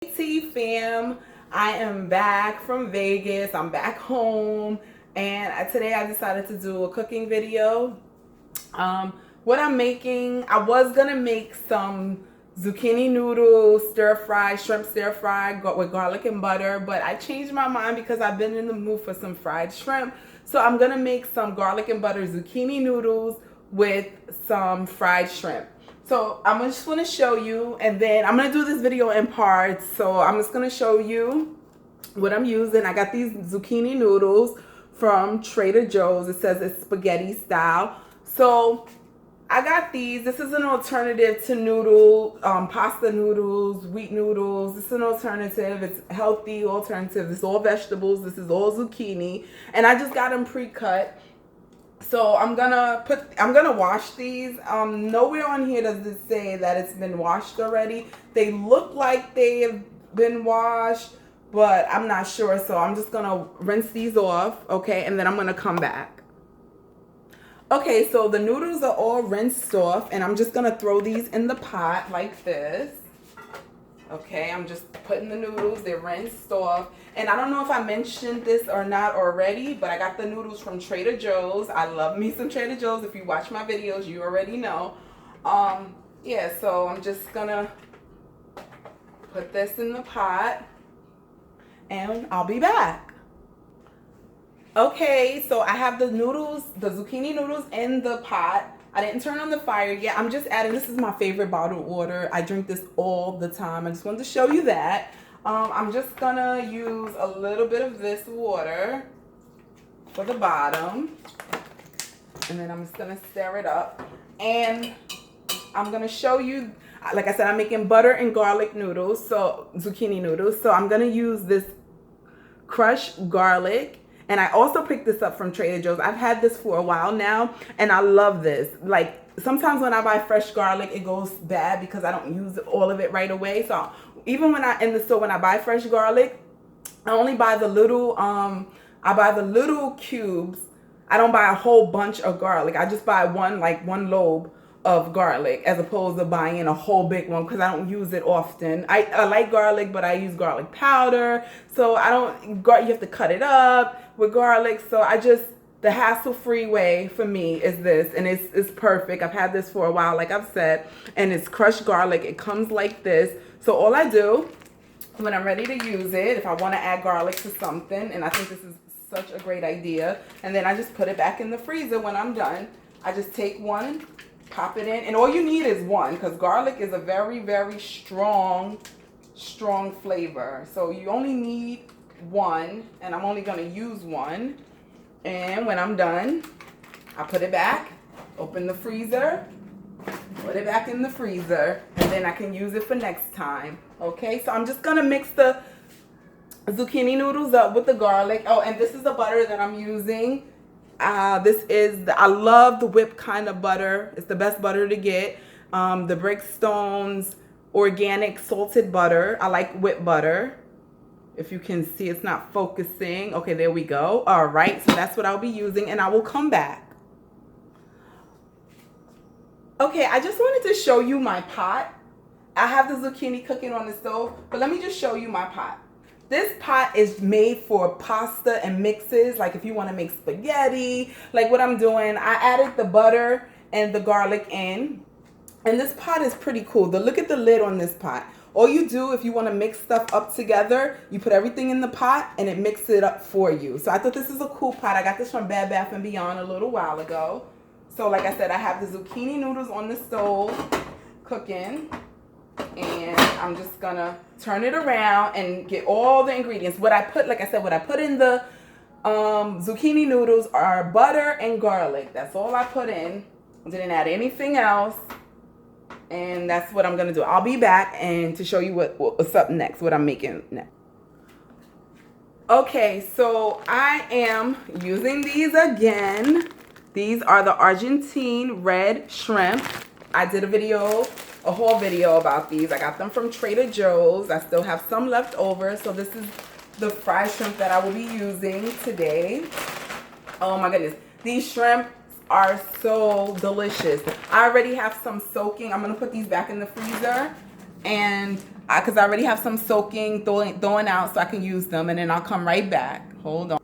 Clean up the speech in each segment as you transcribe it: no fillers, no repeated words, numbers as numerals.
Hey fam, I am back from Vegas. I'm back home, and today I decided to do a cooking video. What I'm making, I was gonna make some zucchini noodles, stir fry, shrimp stir fry with garlic and butter, but I changed my mind because I've been in the mood for some fried shrimp. So I'm gonna make some garlic and butter zucchini noodles with some fried shrimp. So I'm just going to show you, and then I'm going to do this video in parts. So I'm just going to show you what I'm using. I got these zucchini noodles from Trader Joe's. It says it's spaghetti style. So I got these. This is an alternative to pasta noodles, wheat noodles. This is an alternative. It's healthy alternative. It's all vegetables. This is all zucchini. And I just got them pre-cut. So I'm gonna wash these. Nowhere on here does it say that it's been washed already. They look like they have been washed, but I'm not sure. So I'm just gonna rinse these off, okay? And then I'm gonna come back. Okay, so the noodles are all rinsed off, and I'm just gonna throw these in the pot like this. Okay, I'm just putting the noodles, they're rinsed off. And I don't know if I mentioned this or not already, but I got the noodles from Trader Joe's. I love me some Trader Joe's. If you watch my videos, you already know. Yeah, so I'm just gonna put this in the pot and I'll be back. Okay, so I have the noodles, the zucchini noodles in the pot. I didn't turn on the fire yet. I'm just adding, this is my favorite bottled water. I drink this all the time. I just wanted to show you that. I'm just gonna use a little bit of this water for the bottom. And then I'm just gonna stir it up. And I'm gonna show you, like I said, I'm making butter and garlic noodles, so zucchini noodles. So I'm gonna use this crushed garlic. And I also picked this up from Trader Joe's. I've had this for a while now, and I love this. Like, sometimes when I buy fresh garlic, it goes bad because I don't use all of it right away. So even when in the store, when I buy fresh garlic, I only buy the little, cubes. I don't buy a whole bunch of garlic. I just buy one lobe of garlic as opposed to buying a whole big one because I don't use it often. I like garlic, but I use garlic powder. So you have to cut it up with garlic. So the hassle-free way for me is this, and it's perfect. I've had this for a while, like I've said, and it's crushed garlic. It comes like this. So all I do when I'm ready to use it, if I want to add garlic to something, and I think this is such a great idea, and then I just put it back in the freezer when I'm done. I just take one, pop it in, and all you need is one because garlic is a very, very strong flavor. So you only need one, and I'm only going to use one. And when I'm done, I put it back, open the freezer, put it back in the freezer, and then I can use it for next time. Okay, so I'm just going to mix the zucchini noodles up with the garlic. Oh, and this is the butter that I'm using. I love the whipped kind of butter. It's the best butter to get. The Brickstone's organic salted butter. I like whipped butter. If you can see, it's not focusing. Okay, there we go. All right, so that's what I'll be using, and I will come back. Okay, I just wanted to show you my pot. I have the zucchini cooking on the stove, but let me just show you my pot. This pot is made for pasta and mixes, like if you want to make spaghetti, like what I'm doing. I added the butter and the garlic in, and this pot is pretty cool. Look at the lid on this pot. All you do, if you want to mix stuff up together, you put everything in the pot and it mixes it up for you. So I thought this is a cool pot. I got this from Bed Bath & Beyond a little while ago. So like I said, I have the zucchini noodles on the stove cooking. And I'm just gonna turn it around and get all the ingredients. What I put in the zucchini noodles are butter and garlic. That's all I put in. I didn't add anything else. And that's what I'm gonna do. I'll be back and to show you what's up next, what I'm making next. Okay, so I am using these again. These are the Argentine red shrimp. I did a whole video about these. I got them from Trader Joe's. I still have some left over. So this is the fried shrimp that I will be using today. Oh my goodness. These shrimp are so delicious. I already have some soaking. I'm going to put these back in the freezer. And because I already have some soaking, throwing out so I can use them, and then I'll come right back. Hold on.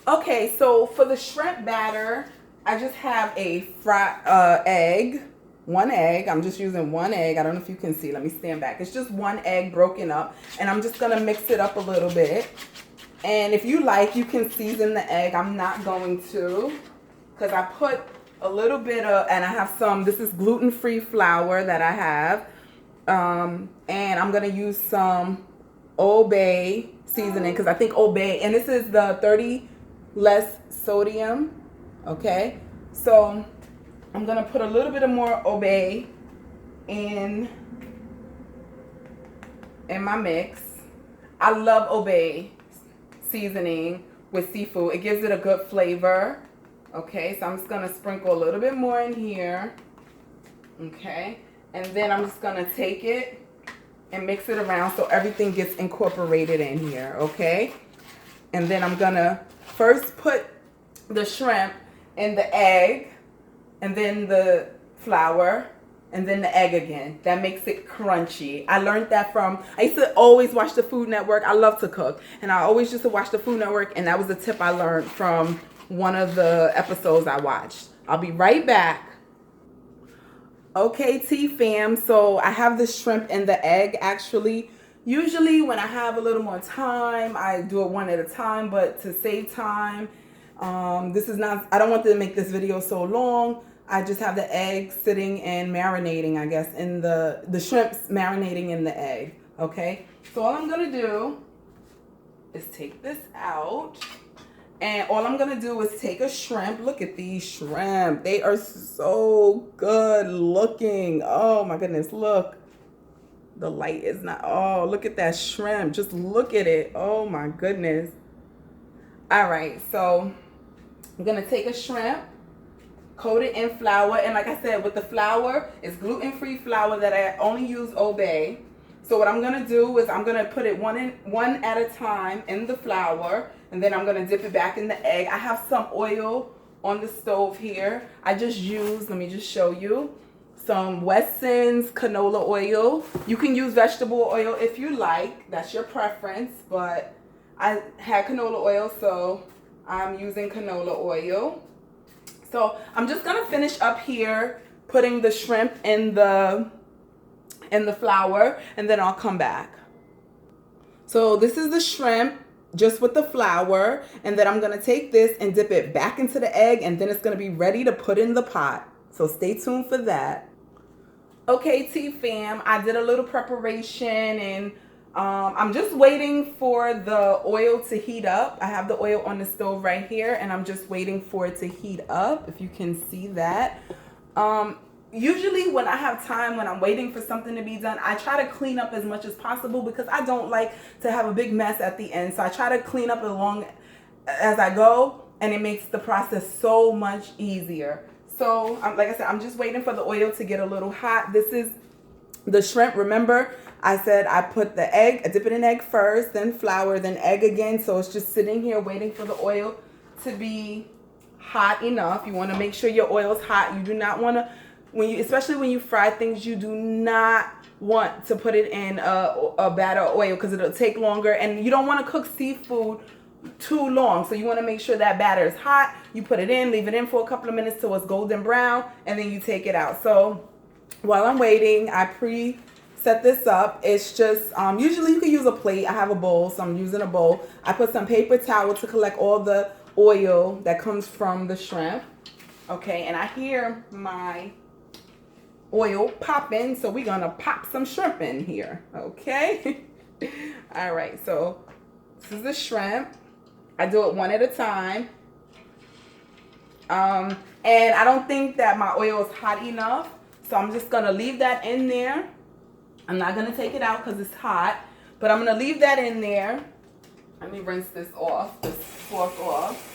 Okay, so for the shrimp batter, I just have a egg. One egg. I'm just using one egg. I don't know if you can see. Let me stand back. It's just one egg broken up, and I'm just going to mix it up a little bit. And if you like, you can season the egg. I'm not going to, because I put a little bit of, and I have some, this is gluten-free flour that I have. And I'm going to use some Old Bay seasoning, because I think Old Bay, and this is the 30 less sodium. Okay, so I'm going to put a little bit of more Old Bay in my mix. I love Old Bay seasoning with seafood. It gives it a good flavor. Okay, so I'm just going to sprinkle a little bit more in here. Okay, and then I'm just going to take it and mix it around so everything gets incorporated in here. Okay, and then I'm going to first put the shrimp in the egg, and then the flour, and then the egg again. That makes it crunchy. I learned that I used to always watch the Food Network. I love to cook, and I always used to watch the Food Network, and that was a tip I learned from one of the episodes I watched. I'll be right back. Okay, Tea Fam, so I have the shrimp and the egg actually. Usually when I have a little more time, I do it one at a time, but to save time, this is not, I don't want to make this video so long. I just have the egg sitting and marinating, I guess, in the shrimps marinating in the egg. Okay, so all I'm gonna do is take this out, and all I'm gonna do is take a shrimp. Look at these shrimp. They are so good looking. Oh my goodness, look. The light is not, oh, look at that shrimp. Just look at it. Oh my goodness. All right, so I'm gonna take a shrimp, coat it in flour, and like I said, with the flour, it's gluten-free flour that I only use Old Bay. So what I'm gonna do is I'm gonna put it one at a time in the flour, and then I'm gonna dip it back in the egg. I have some oil on the stove here. I just used, let me just show you, some Weston's canola oil. You can use vegetable oil if you like, that's your preference, but I had canola oil, so I'm using canola oil. So I'm just gonna finish up here putting the shrimp in the flour, and then I'll come back. So this is the shrimp just with the flour, and then I'm gonna take this and dip it back into the egg, and then it's gonna be ready to put in the pot. So stay tuned for that. Okay, Tea Fam, I did a little preparation, and I'm just waiting for the oil to heat up. I have the oil on the stove right here, and I'm just waiting for it to heat up, if you can see that. Usually when I have time, when I'm waiting for something to be done, I try to clean up as much as possible because I don't like to have a big mess at the end. So I try to clean up along as I go, and it makes the process so much easier. So like I said, I'm just waiting for the oil to get a little hot. This is the shrimp. Remember, I said I put the egg, I dip it in egg first, then flour, then egg again. So it's just sitting here waiting for the oil to be hot enough. You want to make sure your oil's hot. You do not want to, especially when you fry things, you do not want to put it in a batter oil because it'll take longer, and you don't want to cook seafood too long. So you want to make sure that batter is hot. You put it in, leave it in for a couple of minutes till it's golden brown, and then you take it out. So while I'm waiting, I set this up. It's just, usually you can use a plate. I have a bowl, so I'm using a bowl. I put some paper towel to collect all the oil that comes from the shrimp. Okay, and I hear my oil popping, so we're gonna pop some shrimp in here. Okay. All right, so this is the shrimp. I do it one at a time. And I don't think that my oil is hot enough, so I'm just gonna leave that in there. I'm not gonna take it out because it's hot, but I'm gonna leave that in there. Let me rinse this off, this sauce off.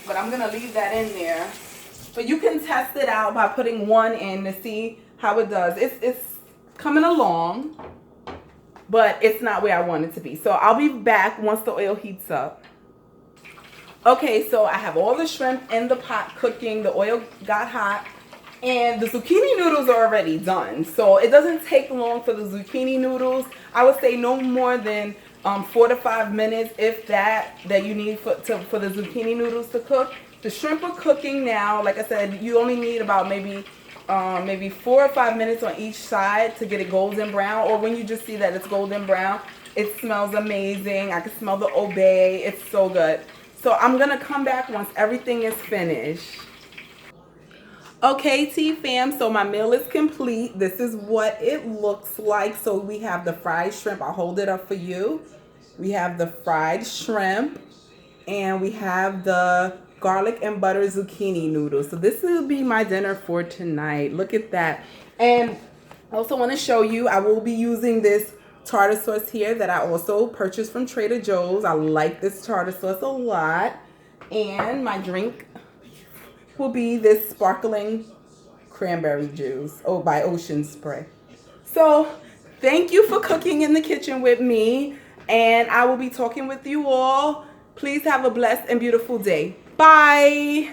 But I'm gonna leave that in there. But you can test it out by putting one in to see how it does. It's coming along, but it's not where I want it to be. So I'll be back once the oil heats up. Okay, so I have all the shrimp in the pot cooking. The oil got hot. And the zucchini noodles are already done. So it doesn't take long for the zucchini noodles. I would say no more than 4 to 5 minutes, if that you need for the zucchini noodles to cook. The shrimp are cooking now. Like I said, you only need about maybe 4 or 5 minutes on each side to get it golden brown. Or when you just see that it's golden brown, it smells amazing. I can smell the obey. It's so good. So I'm gonna come back once everything is finished. Okay, T fam, so my meal is complete. This is what it looks like. So we have the fried shrimp. I'll hold it up for you. We have the fried shrimp, and we have the garlic and butter zucchini noodles. So this will be my dinner for tonight. Look at that. And I also want to show you, I will be using this tartar sauce here that I also purchased from Trader Joe's. I like this tartar sauce a lot. And my drink will be this sparkling cranberry juice by Ocean Spray. So thank you for cooking in the kitchen with me, and I will be talking with you all. Please have a blessed and beautiful day. Bye.